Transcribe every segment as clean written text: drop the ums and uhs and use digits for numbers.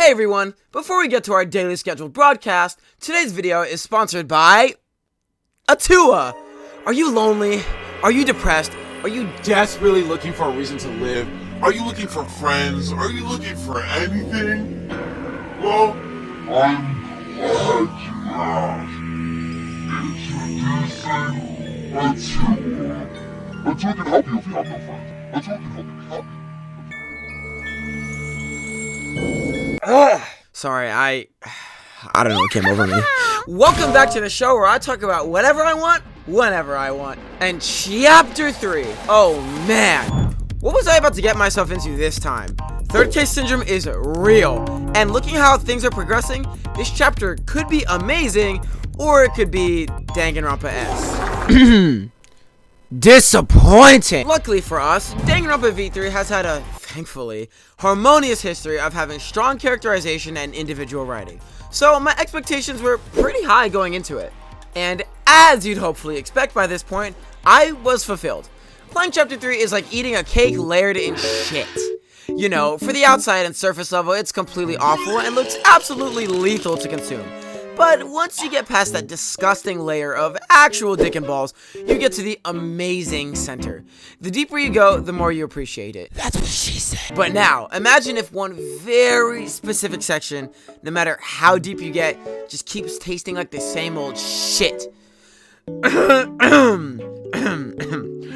Hey everyone, before we get to our daily scheduled broadcast, today's video is sponsored by Atua. Are you lonely? Are you depressed? Are you desperately looking for a reason to live? Are you looking for friends? Are you looking for anything? Well, I'm glad you asked. Introducing Atua. Atua can help you if you have no friends. Atua can help you be happy. Sorry, I don't know what came over me. Welcome back to the show where I talk about whatever I want, whenever I want. And Chapter 3. Oh man, what was I about to get myself into this time? Third case syndrome is real. And looking how things are progressing, this chapter could be amazing, or it could be Danganronpa-esque. Disappointing! Luckily for us, Danganronpa V3 has had a, thankfully, harmonious history of having strong characterization and individual writing. So my expectations were pretty high going into it. And as you'd hopefully expect by this point, I was fulfilled. Playing Chapter 3 is like eating a cake layered in shit. You know, for the outside and surface level, it's completely awful and looks absolutely lethal to consume. But once you get past that disgusting layer of actual dick and balls, you get to the amazing center. The deeper you go, the more you appreciate it. That's what she said. But now, imagine if one very specific section, no matter how deep you get, just keeps tasting like the same old shit.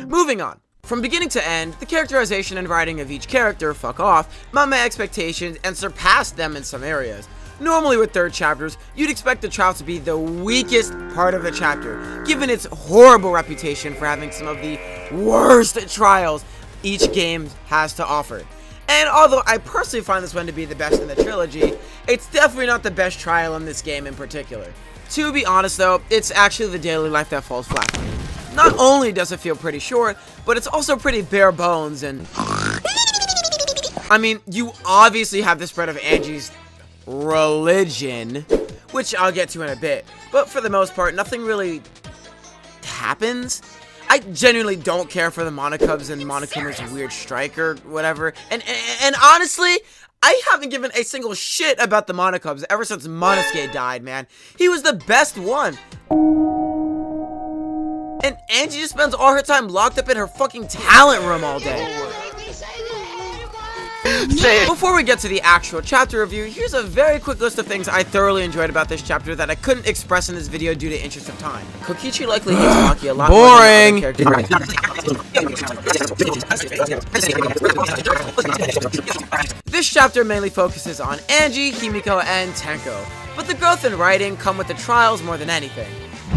Moving on. From beginning to end, the characterization and writing of each character, fuck off, met my expectations and surpassed them in some areas. Normally with third chapters, you'd expect the trial to be the weakest part of the chapter, given its horrible reputation for having some of the worst trials each game has to offer. And although I personally find this one to be the best in the trilogy, it's definitely not the best trial in this game in particular. To be honest though, it's actually the daily life that falls flat for me. Not only does it feel pretty short, but it's also pretty bare bones and... I mean, you obviously have the spread of Angie's religion, which I'll get to in a bit, but for the most part, nothing really happens. I genuinely don't care for the Monokubs and Monokuma's weird strike or whatever, and honestly, I haven't given a single shit about the Monokubs ever since Monosuke died, man. He was the best one. And Angie just spends all her time locked up in her fucking talent room all day. Before we get to the actual chapter review, here's a very quick list of things I thoroughly enjoyed about this chapter that I couldn't express in this video due to interest of time. Kokichi likely hates Maki a lot more than other characters. This chapter mainly focuses on Angie, Himiko, and Tenko, but the growth and writing come with the trials more than anything.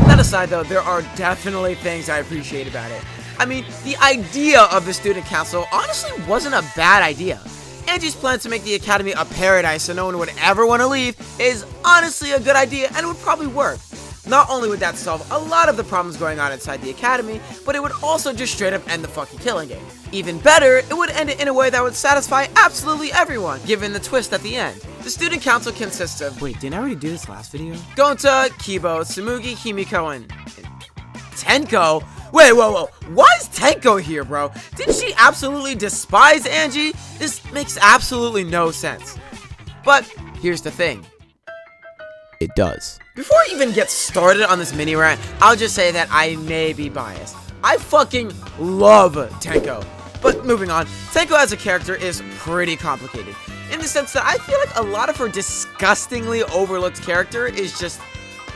That aside though, there are definitely things I appreciate about it. I mean, the idea of the student council honestly wasn't a bad idea. Angie's plan to make the academy a paradise so no one would ever want to leave is honestly a good idea and it would probably work. Not only would that solve a lot of the problems going on inside the academy, but it would also just straight up end the fucking killing game. Even better, it would end it in a way that would satisfy absolutely everyone, given the twist at the end. The student council consists of... Wait, didn't I already do this last video? Gonta, Kibo, Tsumugi, Himiko, and Tenko? Wait, whoa, why is Tenko here, bro? Didn't she absolutely despise Angie? This makes absolutely no sense. But here's the thing. It does. Before I even get started on this mini rant, I'll just say that I may be biased. I fucking love Tenko. But moving on, Tenko as a character is pretty complicated, in the sense that I feel like a lot of her disgustingly overlooked character is just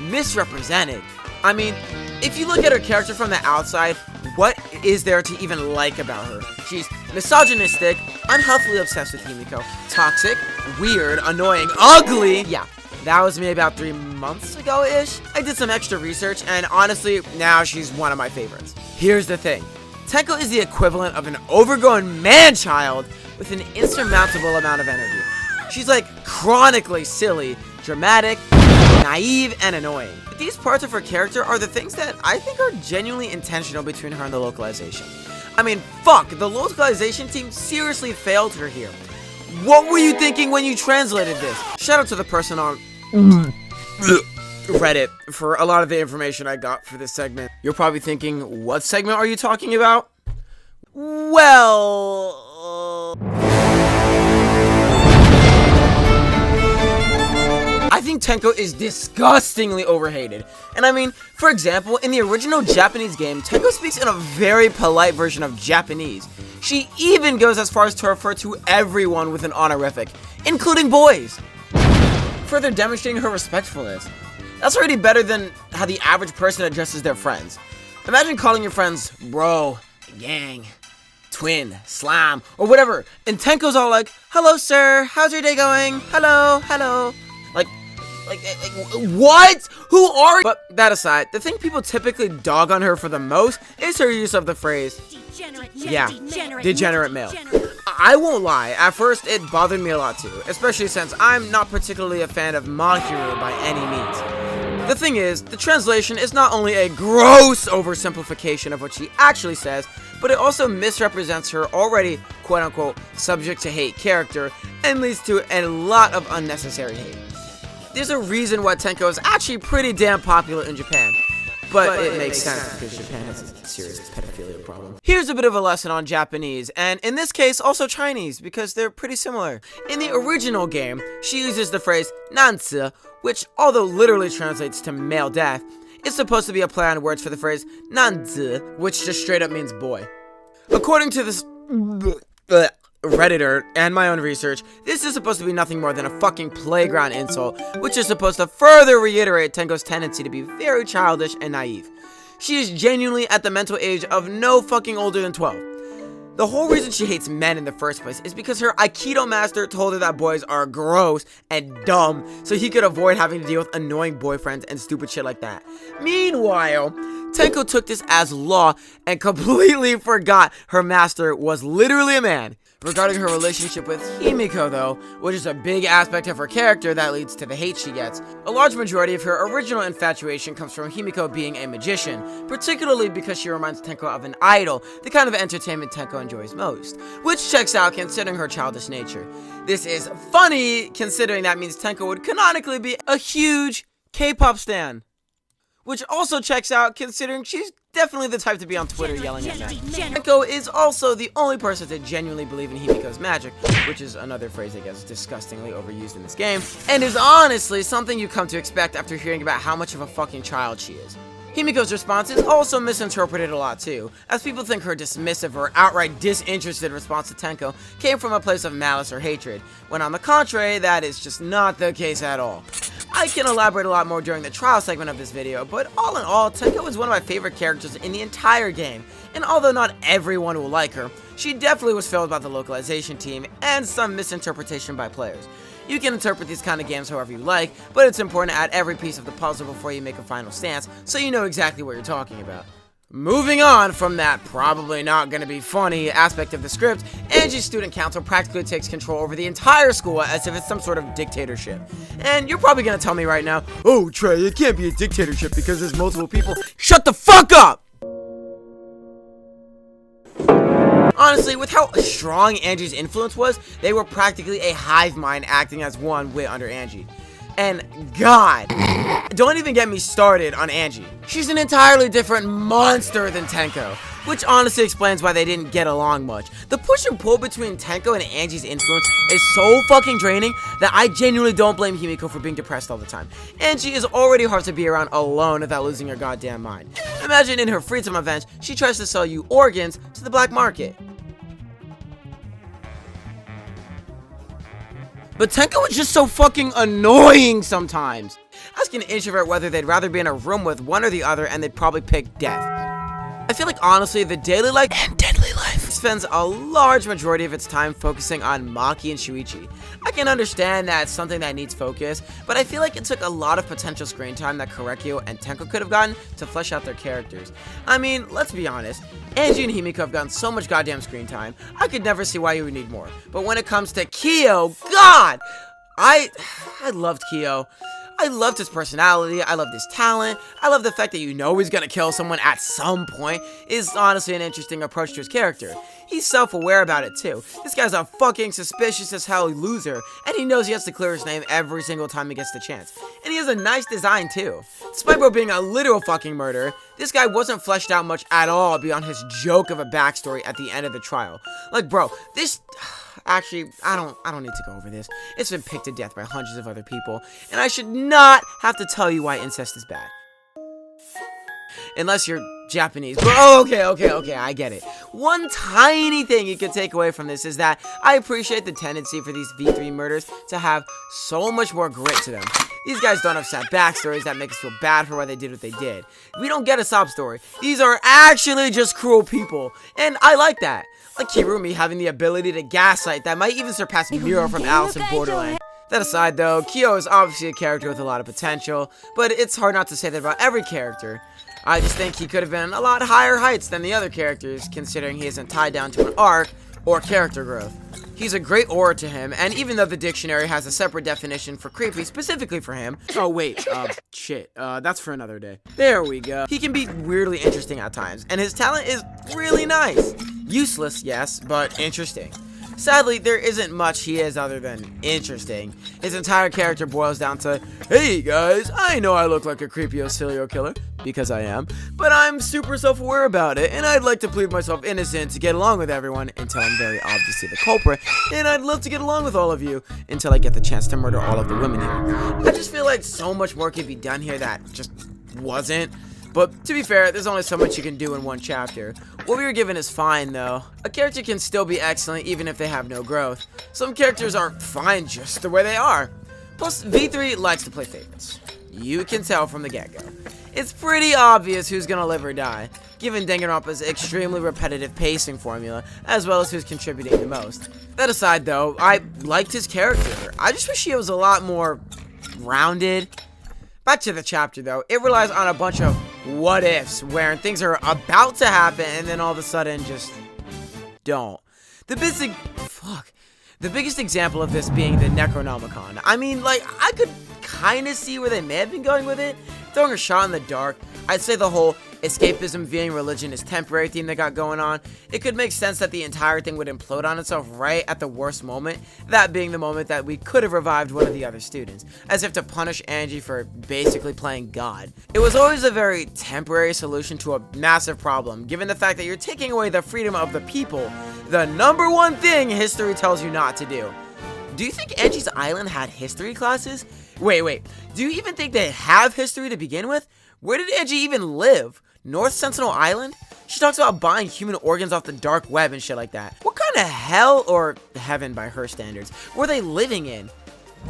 misrepresented. I mean, if you look at her character from the outside, what is there to even like about her? She's misogynistic, unhealthily obsessed with Himiko, toxic, weird, annoying, ugly. Yeah, that was me about 3 months ago-ish. I did some extra research, and honestly, now she's one of my favorites. Here's the thing. Tenko is the equivalent of an overgrown man-child with an insurmountable amount of energy. She's like chronically silly, dramatic, naive, and annoying. But these parts of her character are the things that I think are genuinely intentional between her and the localization. I mean, fuck, the localization team seriously failed her here. What were you thinking when you translated this? Shout out to the person on Reddit for a lot of the information I got for this segment. You're probably thinking, what segment are you talking about? Well... Tenko is disgustingly overhated. And I mean, for example, in the original Japanese game, Tenko speaks in a very polite version of Japanese. She even goes as far as to refer to everyone with an honorific, including boys, further demonstrating her respectfulness. That's already better than how the average person addresses their friends. Imagine calling your friends bro, gang, twin, slam, or whatever, and Tenko's all like, hello sir, how's your day going? Hello, hello. Like, what? Who are you? But that aside, the thing people typically dog on her for the most is her use of the phrase, degenerate male. I won't lie, at first it bothered me a lot too, especially since I'm not particularly a fan of Mahiru by any means. The thing is, the translation is not only a gross oversimplification of what she actually says, but it also misrepresents her already quote-unquote subject to hate character and leads to a lot of unnecessary hate. There's a reason why Tenko is actually pretty damn popular in Japan, but it makes sense because Japan has a serious pedophilia problem. Here's a bit of a lesson on Japanese, and in this case also Chinese, because they're pretty similar. In the original game, she uses the phrase nanzi, which although literally translates to male death, is supposed to be a play on words for the phrase nanzi, which just straight up means boy. According to this Redditor and my own research, this is supposed to be nothing more than a fucking playground insult, which is supposed to further reiterate Tenko's tendency to be very childish and naive. She is genuinely at the mental age of no fucking older than 12. The whole reason she hates men in the first place is because her Aikido master told her that boys are gross and dumb, so he could avoid having to deal with annoying boyfriends and stupid shit like that. Meanwhile, Tenko took this as law and completely forgot her master was literally a man. Regarding her relationship with Himiko though, which is a big aspect of her character that leads to the hate she gets, a large majority of her original infatuation comes from Himiko being a magician, particularly because she reminds Tenko of an idol, the kind of entertainment Tenko enjoys most, which checks out considering her childish nature. This is funny considering that means Tenko would canonically be a huge K-pop stan, which also checks out considering she's definitely the type to be on Twitter yelling at men. Tenko is also the only person to genuinely believe in Himiko's magic, which is another phrase I guess disgustingly overused in this game, and is honestly something you come to expect after hearing about how much of a fucking child she is. Himiko's response is also misinterpreted a lot too, as people think her dismissive or outright disinterested response to Tenko came from a place of malice or hatred, when on the contrary, that is just not the case at all. I can elaborate a lot more during the trial segment of this video, but all in all, Tenko is one of my favorite characters in the entire game, and although not everyone will like her, she definitely was failed by the localization team and some misinterpretation by players. You can interpret these kind of games however you like, but it's important to add every piece of the puzzle before you make a final stance, so you know exactly what you're talking about. Moving on from that probably not gonna be funny aspect of the script, Angie's student council practically takes control over the entire school as if it's some sort of dictatorship. And you're probably gonna tell me right now, oh Trey, it can't be a dictatorship because there's multiple people. Shut the fuck up! Honestly, with how strong Angie's influence was, they were practically a hive mind acting as one wit under Angie. And God, don't even get me started on Angie. She's an entirely different monster than Tenko, which honestly explains why they didn't get along much. The push and pull between Tenko and Angie's influence is so fucking draining that I genuinely don't blame Himiko for being depressed all the time. Angie is already hard to be around alone without losing her goddamn mind. Imagine in her free time events, she tries to sell you organs to the black market. But Tenko is just so fucking annoying sometimes. Ask an introvert whether they'd rather be in a room with one or the other and they'd probably pick death. I feel like honestly the daily life and deadly life spends a large majority of its time focusing on Maki and Shuichi. I can understand that it's something that needs focus, but I feel like it took a lot of potential screen time that Korekiyo and Tenko could have gotten to flesh out their characters. I mean, let's be honest, Angie and Himiko have gotten so much goddamn screen time, I could never see why you would need more. But when it comes to Kiyo, God! I loved Kiyo. I loved his personality, I loved his talent, I love the fact that you know he's gonna kill someone at some point is honestly an interesting approach to his character. He's self-aware about it too. This guy's a fucking suspicious as hell loser, and he knows he has to clear his name every single time he gets the chance. And he has a nice design too. Despite bro being a literal fucking murderer, this guy wasn't fleshed out much at all beyond his joke of a backstory at the end of the trial. Like bro, this Actually, I don't need to go over this. It's been picked to death by hundreds of other people, and I should not have to tell you why incest is bad. Unless you're Japanese. But okay, I get it. One tiny thing you can take away from this is that I appreciate the tendency for these V3 murders to have so much more grit to them. These guys don't have sad backstories that make us feel bad for why they did what they did. We don't get a sob story. These are actually just cruel people, and I like that. Like Kirumi having the ability to gaslight that might even surpass Miro from Alice in Borderland. That aside though, Kyo is obviously a character with a lot of potential, but it's hard not to say that about every character. I just think he could have been a lot higher heights than the other characters, considering he isn't tied down to an arc or character growth. He's a great aura to him, and even though the dictionary has a separate definition for creepy specifically for him— oh wait, shit, that's for another day. There we go. He can be weirdly interesting at times, and his talent is really nice. Useless, yes, but interesting. Sadly, there isn't much he is other than interesting. His entire character boils down to, hey guys, I know I look like a creepy serial killer, because I am, but I'm super self-aware about it, and I'd like to plead myself innocent to get along with everyone until I'm very obviously the culprit, and I'd love to get along with all of you until I get the chance to murder all of the women here. I just feel like so much more could be done here that just wasn't. But to be fair, there's only so much you can do in one chapter. What we were given is fine though. A character can still be excellent even if they have no growth. Some characters are fine just the way they are. Plus, V3 likes to play favorites. You can tell from the get-go. It's pretty obvious who's gonna live or die, given Danganronpa's extremely repetitive pacing formula, as well as who's contributing the most. That aside though, I liked his character. I just wish he was a lot more rounded. Back to the chapter though, it relies on a bunch of what ifs, where things are about to happen and then all of a sudden just don't. The biggest example of this being the Necronomicon. I mean, like, I could kind of see where they may have been going with it. Throwing a shot in the dark, I'd say the whole escapism viewing religion is temporary theme they got going on. It could make sense that the entire thing would implode on itself right at the worst moment, that being the moment that we could have revived one of the other students, as if to punish Angie for basically playing God. It was always a very temporary solution to a massive problem, given the fact that you're taking away the freedom of the people, the number one thing history tells you not to do. Do you think Angie's Island had history classes? Wait, do you even think they have history to begin with? Where did Angie even live? North Sentinel Island? She talks about buying human organs off the dark web and shit like that. What kind of hell, or heaven by her standards, were they living in?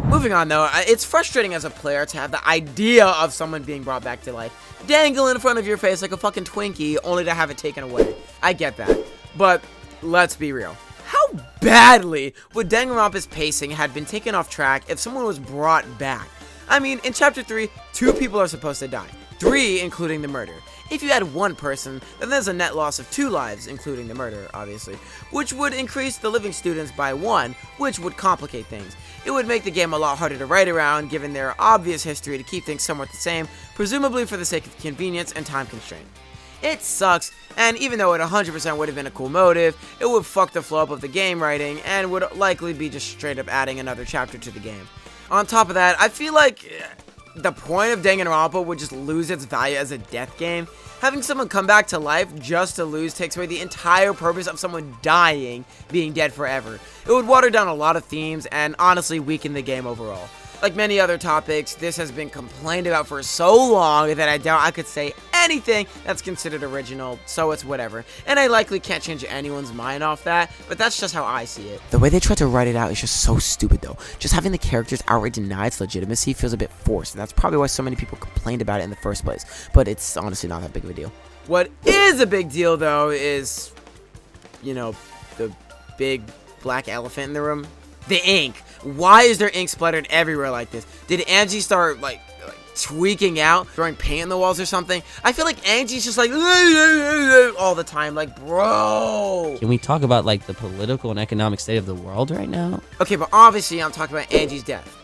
Moving on though, it's frustrating as a player to have the idea of someone being brought back to life dangle in front of your face like a fucking Twinkie, only to have it taken away. I get that, but let's be real. How badly would Danganronpa's pacing had been taken off track if someone was brought back? I mean, in chapter 3, 2 people are supposed to die. 3, including the murder. If you add 1 person, then there's a net loss of 2 lives, including the murder, obviously, which would increase the living students by 1, which would complicate things. It would make the game a lot harder to write around, given their obvious history to keep things somewhat the same, presumably for the sake of convenience and time constraint. It sucks, and even though it 100% would have been a cool motive, it would fuck the flow up of the game writing, and would likely be just straight up adding another chapter to the game. On top of that, I feel like the point of Danganronpa would just lose its value as a death game. Having someone come back to life just to lose takes away the entire purpose of someone dying being dead forever. It would water down a lot of themes and honestly weaken the game overall. Like many other topics, this has been complained about for so long that I doubt I could say anything that's considered original, so it's whatever. And I likely can't change anyone's mind off that, but that's just how I see it. The way they tried to write it out is just so stupid though. Just having the characters outright deny its legitimacy feels a bit forced, and that's probably why so many people complained about it in the first place, but it's honestly not that big of a deal. What is a big deal though is, you know, the big black elephant in the room. The ink. Why is there ink splattered everywhere like this? Did Angie start like tweaking out, throwing paint in the walls or something? I feel like Angie's just like all the time, like, bro. Can we talk about like the political and economic state of the world right now? Okay, but obviously I'm talking about Angie's death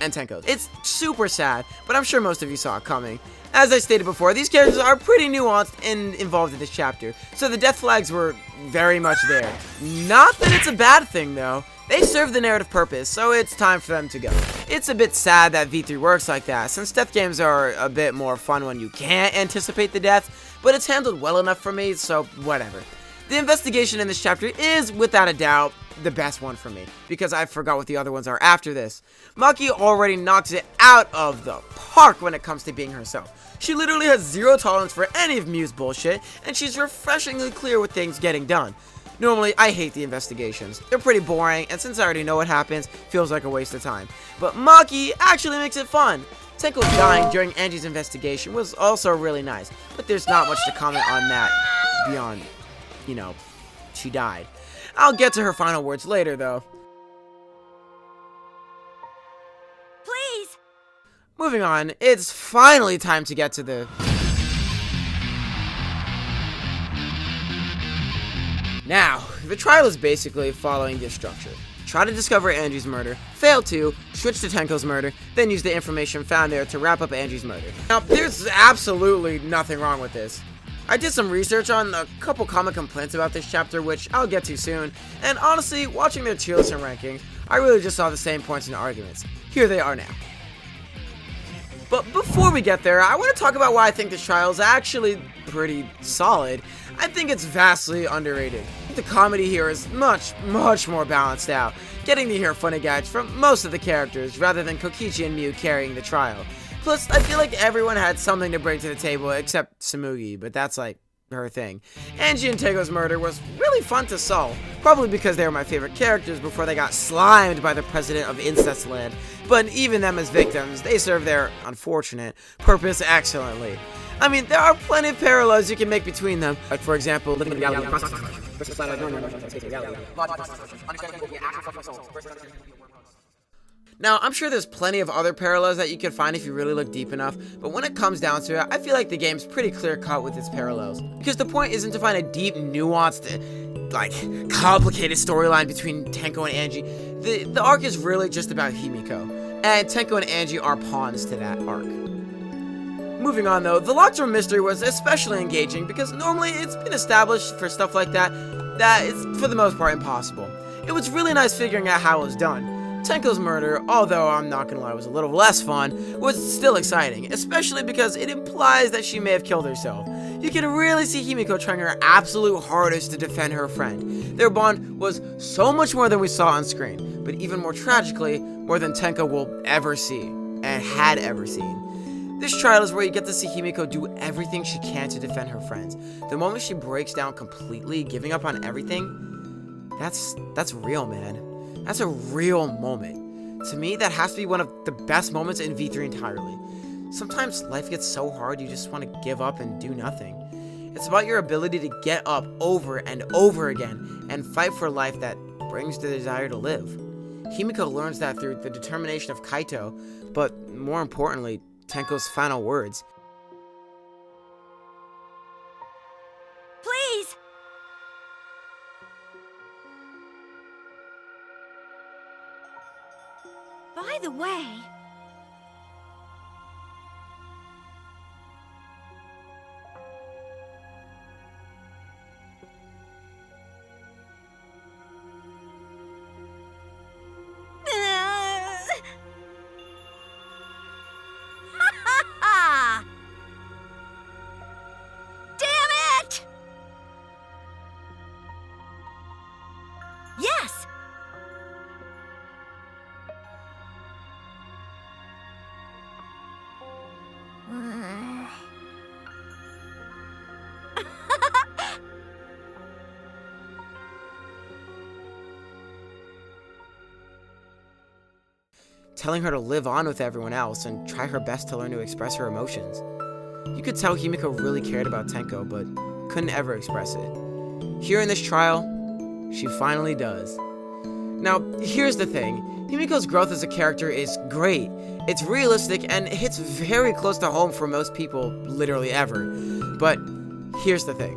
and Tenko. It's super sad, but I'm sure most of you saw it coming. As I stated before, these characters are pretty nuanced and involved in this chapter, so the death flags were very much there. Not that it's a bad thing though. They serve the narrative purpose, so it's time for them to go. It's a bit sad that V3 works like that, since death games are a bit more fun when you can't anticipate the death, but it's handled well enough for me, so whatever. The investigation in this chapter is, without a doubt, the best one for me, because I forgot what the other ones are after this. Maki already knocks it out of the park when it comes to being herself. She literally has zero tolerance for any of Miu's bullshit, and she's refreshingly clear with things getting done. Normally, I hate the investigations. They're pretty boring, and since I already know what happens, feels like a waste of time. But Maki actually makes it fun. Tenko dying during Angie's investigation was also really nice, but there's not much to comment on that beyond, you know, she died. I'll get to her final words later, though. Please! Moving on, it's finally time to get to the... Now, the trial is basically following this structure. Try to discover Angie's murder, fail to, switch to Tenko's murder, then use the information found there to wrap up Angie's murder. Now, there's absolutely nothing wrong with this. I did some research on a couple common complaints about this chapter, which I'll get to soon, and honestly, watching their tier list and rankings, I really just saw the same points and arguments. Here they are now. But before we get there, I want to talk about why I think this trial is actually pretty solid. I think it's vastly underrated. The comedy here is much more balanced out, getting to hear funny gags from most of the characters rather than Kokichi and Miu carrying the trial. Plus, I feel like everyone had something to bring to the table except Tsumugi, but that's like her thing. Angie and Tego's murder was really fun to solve, probably because they were my favorite characters before they got slimed by the president of Incest Land, but even them as victims, they serve their unfortunate purpose excellently. I mean, there are plenty of parallels you can make between them, like for example, living in reality versus reality. Now, I'm sure there's plenty of other parallels that you can find if you really look deep enough, but when it comes down to it, I feel like the game's pretty clear-cut with its parallels. Because the point isn't to find a deep, nuanced, like, complicated storyline between Tenko and Angie. The arc is really just about Himiko, and Tenko and Angie are pawns to that arc. Moving on though, the locked room mystery was especially engaging because normally it's been established for stuff like that is for the most part impossible. It was really nice figuring out how it was done. Tenko's murder, although I'm not gonna lie was a little less fun, was still exciting, especially because it implies that she may have killed herself. You can really see Himiko trying her absolute hardest to defend her friend. Their bond was so much more than we saw on screen, but even more tragically, more than Tenko will ever see, and had ever seen. This trial is where you get to see Himiko do everything she can to defend her friends. The moment she breaks down completely, giving up on everything, that's real, man. That's a real moment. To me, that has to be one of the best moments in V3 entirely. Sometimes life gets so hard you just want to give up and do nothing. It's about your ability to get up over and over again and fight for life that brings the desire to live. Himiko learns that through the determination of Kaito, but more importantly, Tenko's final words. Please! By the way... Yes! Telling her to live on with everyone else and try her best to learn to express her emotions. You could tell Himiko really cared about Tenko, but couldn't ever express it. Here in this trial, she finally does. Now, here's the thing. Himiko's growth as a character is great. It's realistic and it hits very close to home for most people, literally ever. But here's the thing.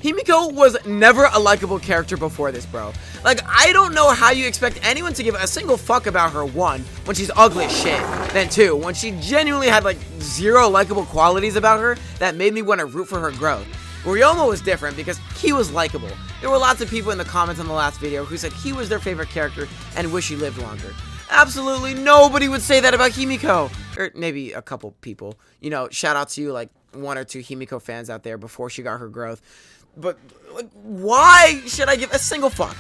Himiko was never a likable character before this, bro. Like, I don't know how you expect anyone to give a single fuck about her, 1, when she's ugly as shit, then 2, when she genuinely had, like, 0 likable qualities about her that made me want to root for her growth. Ryoma was different because he was likable. There were lots of people in the comments on the last video who said he was their favorite character and wish he lived longer. Absolutely nobody would say that about Himiko. Or maybe a couple people. You know, shout out to you, like, one or two Himiko fans out there before she got her growth. But like, why should I give a single fuck?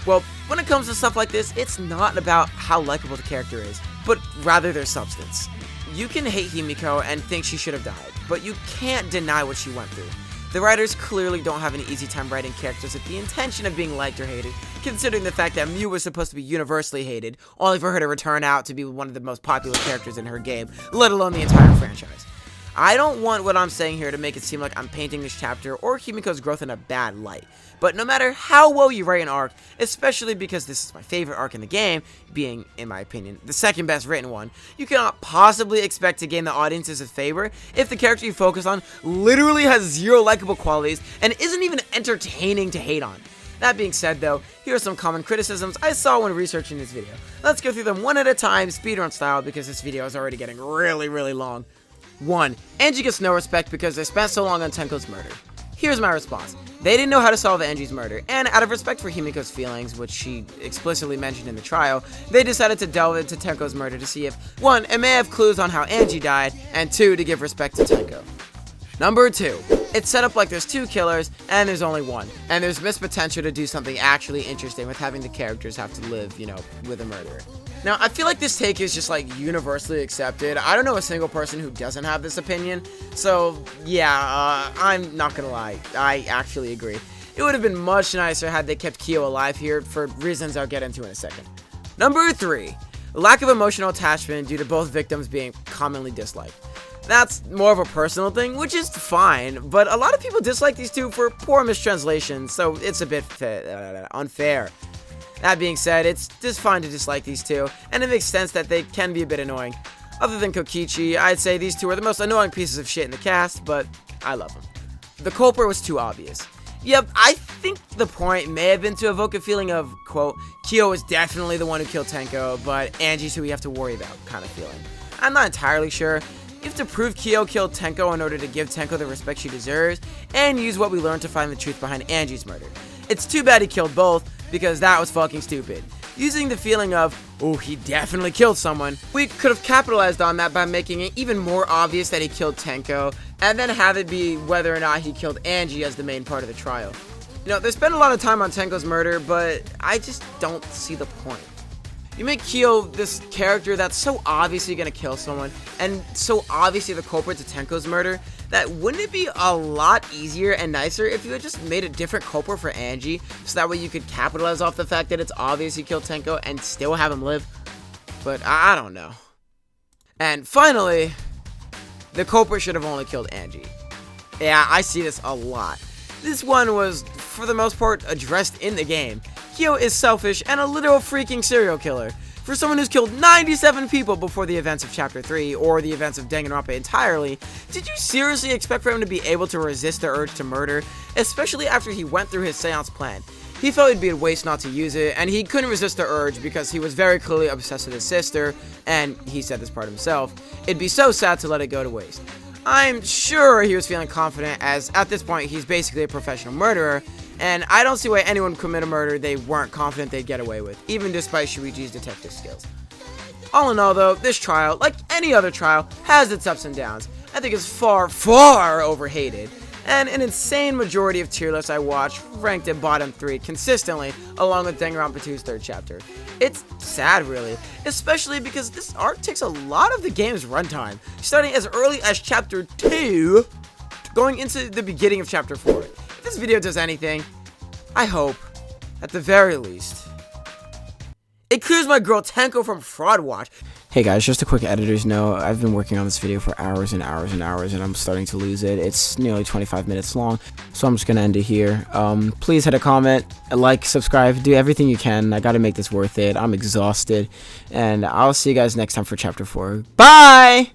Well, when it comes to stuff like this, it's not about how likable the character is, but rather their substance. You can hate Himiko and think she should have died, but you can't deny what she went through. The writers clearly don't have an easy time writing characters with the intention of being liked or hated, considering the fact that Mew was supposed to be universally hated, only for her to return out to be one of the most popular characters in her game, let alone the entire franchise. I don't want what I'm saying here to make it seem like I'm painting this chapter or Himiko's growth in a bad light, but no matter how well you write an arc, especially because this is my favorite arc in the game, being, in my opinion, the second best written one, you cannot possibly expect to gain the audience's favor if the character you focus on literally has zero likable qualities and isn't even entertaining to hate on. That being said though, here are some common criticisms I saw when researching this video. Let's go through them one at a time, speedrun style, because this video is already getting really long. 1. Angie gets no respect because they spent so long on Tenko's murder. Here's my response. They didn't know how to solve Angie's murder, and out of respect for Himiko's feelings, which she explicitly mentioned in the trial, they decided to delve into Tenko's murder to see if, 1, it may have clues on how Angie died, and 2, to give respect to Tenko. Number 2. It's set up like there's 2 killers, and there's only 1, and there's missed potential to do something actually interesting with having the characters have to live, with a murderer. Now, I feel like this take is just, universally accepted. I don't know a single person who doesn't have this opinion. So, yeah, I'm not gonna lie. I actually agree. It would have been much nicer had they kept Kiyo alive here for reasons I'll get into in a second. Number 3. Lack of emotional attachment due to both victims being commonly disliked. That's more of a personal thing, which is fine, but a lot of people dislike these two for poor mistranslations, so it's a bit unfair. That being said, it's just fine to dislike these two, and it makes sense that they can be a bit annoying. Other than Kokichi, I'd say these two are the most annoying pieces of shit in the cast, but I love them. The culprit was too obvious. Yep, I think the point may have been to evoke a feeling of, quote, Kiyo is definitely the one who killed Tenko, but Angie's who we have to worry about, kind of feeling. I'm not entirely sure. You have to prove Kiyo killed Tenko in order to give Tenko the respect she deserves, and use what we learned to find the truth behind Angie's murder. It's too bad he killed both, because that was fucking stupid. Using the feeling of, oh, he definitely killed someone, we could have capitalized on that by making it even more obvious that he killed Tenko, and then have it be whether or not he killed Angie as the main part of the trial. They spend a lot of time on Tenko's murder, but I just don't see the point. You make Kiyo this character that's so obviously gonna kill someone, and so obviously the culprit to Tenko's murder, that wouldn't it be a lot easier and nicer if you had just made a different culprit for Angie, so that way you could capitalize off the fact that it's obvious he killed Tenko and still have him live? But I don't know. And finally, the culprit should have only killed Angie. Yeah, I see this a lot. This one was, for the most part, addressed in the game. Kiyo is selfish and a literal freaking serial killer. For someone who's killed 97 people before the events of Chapter 3, or the events of Danganronpa entirely, did you seriously expect for him to be able to resist the urge to murder, especially after he went through his seance plan? He felt it'd be a waste not to use it, and he couldn't resist the urge because he was very clearly obsessed with his sister, and he said this part himself, it'd be so sad to let it go to waste. I'm sure he was feeling confident, as at this point he's basically a professional murderer, and I don't see why anyone would commit a murder they weren't confident they'd get away with, even despite Shuichi's detective skills. All in all though, this trial, like any other trial, has its ups and downs. I think it's far overhated, and an insane majority of tier lists I watch ranked at bottom 3 consistently, along with Danganronpa 2's 3rd chapter. It's sad really, especially because this arc takes a lot of the game's runtime, starting as early as chapter 2, going into the beginning of chapter 4. If this video does anything, I hope, at the very least, it clears my girl Tenko from Fraud Watch. Hey guys, just a quick editor's note. I've been working on this video for hours and hours and hours, and I'm starting to lose it. It's nearly 25 minutes long, so I'm just gonna end it here. Please hit a comment, a like, subscribe, do everything you can. I gotta make this worth it. I'm exhausted, and I'll see you guys next time for chapter 4. Bye!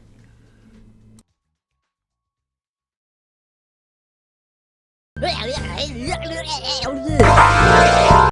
Yeah.